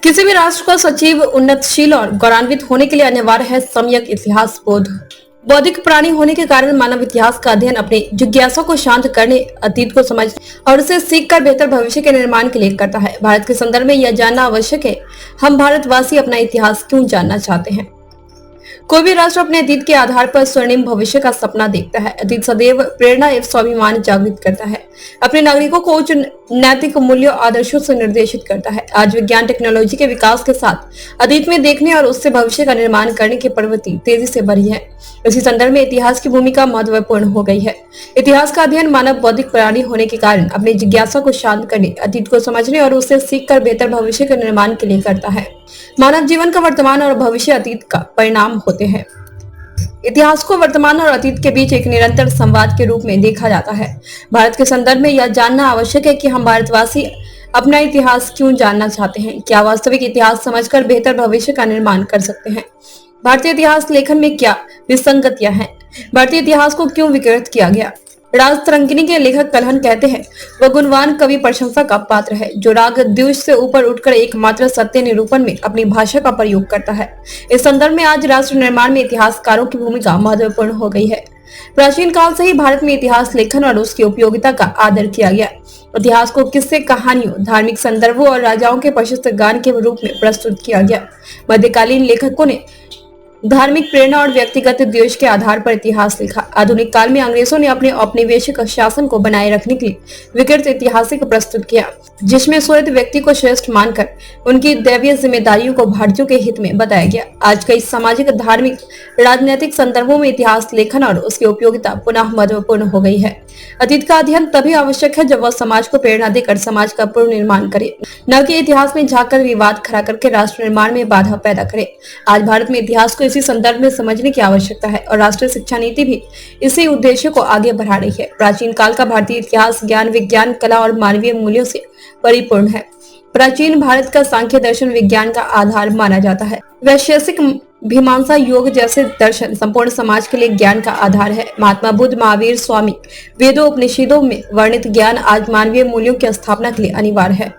किसी भी राष्ट्र का सचिव उन्नतशील और गौरवान्वित होने के लिए अनिवार्य है सम्यक इतिहास बोध। बौद्धिक प्राणी होने के कारण मानव इतिहास का अध्ययन अपनी जिज्ञासा को शांत करने, अतीत को समझने और उसे सीख कर बेहतर भविष्य के निर्माण के लिए करता है। भारत के संदर्भ में यह जानना आवश्यक है, हम भारतवासी अपना इतिहास क्यों जानना चाहते हैं। कोई भी राष्ट्र अपने अतीत के आधार पर स्वर्णिम भविष्य का सपना देखता है। अतीत सदैव प्रेरणा एवं स्वाभिमान जागृत करता है, अपने नागरिकों को उच्च नैतिक मूल्यों आदर्शों से निर्देशित करता है। आज विज्ञान टेक्नोलॉजी के विकास के साथ अतीत में देखने और उससे भविष्य का निर्माण करने की प्रवृत्ति तेजी से बढ़ी है। इसी संदर्भ में इतिहास की भूमिका महत्वपूर्ण हो गई है। इतिहास का अध्ययन मानव बौद्धिक प्राणी होने के कारण अपनी जिज्ञासा को शांत करने, अतीत को समझने और उससे सीख कर बेहतर भविष्य के निर्माण के लिए करता है। मानव जीवन का वर्तमान और भविष्य अतीत का परिणाम होते हैं। इतिहास को वर्तमान और अतीत के बीच एक निरंतर संवाद के रूप में देखा जाता है। भारत के संदर्भ में यह जानना आवश्यक है कि हम भारतवासी अपना इतिहास क्यों जानना चाहते हैं। क्या वास्तविक इतिहास समझकर बेहतर भविष्य का निर्माण कर सकते हैं। भारतीय इतिहास लेखन में क्या विसंगतियां हैं। भारतीय इतिहास को क्यों विकृत किया गया। राज तरंगिणी के लेखक कल्हण कहते हैं, वह गुणवान कवि प्रशंसा का पात्र है जो राग द्वेष से ऊपर उठकर एकमात्र सत्य निरूपण में अपनी भाषा का प्रयोग करता है। इस संदर्भ में आज राष्ट्र निर्माण में इतिहासकारों की भूमिका महत्वपूर्ण हो गई है। प्राचीन काल से ही भारत में इतिहास लेखन और उसकी उपयोगिता का आदर किया गया। इतिहास को किस्से, कहानियों, धार्मिक संदर्भों और राजाओं के प्रशस्त गान के रूप में प्रस्तुत किया गया। मध्यकालीन लेखकों ने धार्मिक प्रेरणा और व्यक्तिगत द्वेष के आधार पर इतिहास लिखा। आधुनिक काल में अंग्रेजों ने अपने औपनिवेशिक शासन को बनाए रखने के लिए विकृत ऐतिहासिक प्रस्तुत किया, जिसमें स्वयं व्यक्ति को श्रेष्ठ मानकर उनकी दैवीय जिम्मेदारियों को भारतीयों के हित में बताया गया। आज कई सामाजिक, धार्मिक, राजनीतिक संदर्भों में इतिहास लेखन और उसकी उपयोगिता पुनः महत्वपूर्ण हो गई है। अतीत का अध्ययन तभी आवश्यक है जब वह समाज को प्रेरणा देकर समाज का पुनर्निर्माण करे, न कि इतिहास में झांककर विवाद खड़ा करके राष्ट्र निर्माण में बाधा पैदा करे। आज भारत में इतिहास को इसी संदर्भ में समझने की आवश्यकता है और राष्ट्रीय शिक्षा नीति भी इसी उद्देश्य को आगे बढ़ा रही है। प्राचीन काल का भारतीय इतिहास ज्ञान, विज्ञान, कला और मानवीय मूल्यों से परिपूर्ण है। प्राचीन भारत का सांख्य दर्शन विज्ञान का आधार माना जाता है। वैशेषिक, मीमांसा, योग जैसे दर्शन संपूर्ण समाज के लिए ज्ञान का आधार है। महात्मा बुद्ध, महावीर, स्वामी, वेदों, उपनिषदों में वर्णित ज्ञान आज मानवीय मूल्यों की स्थापना के लिए अनिवार्य है।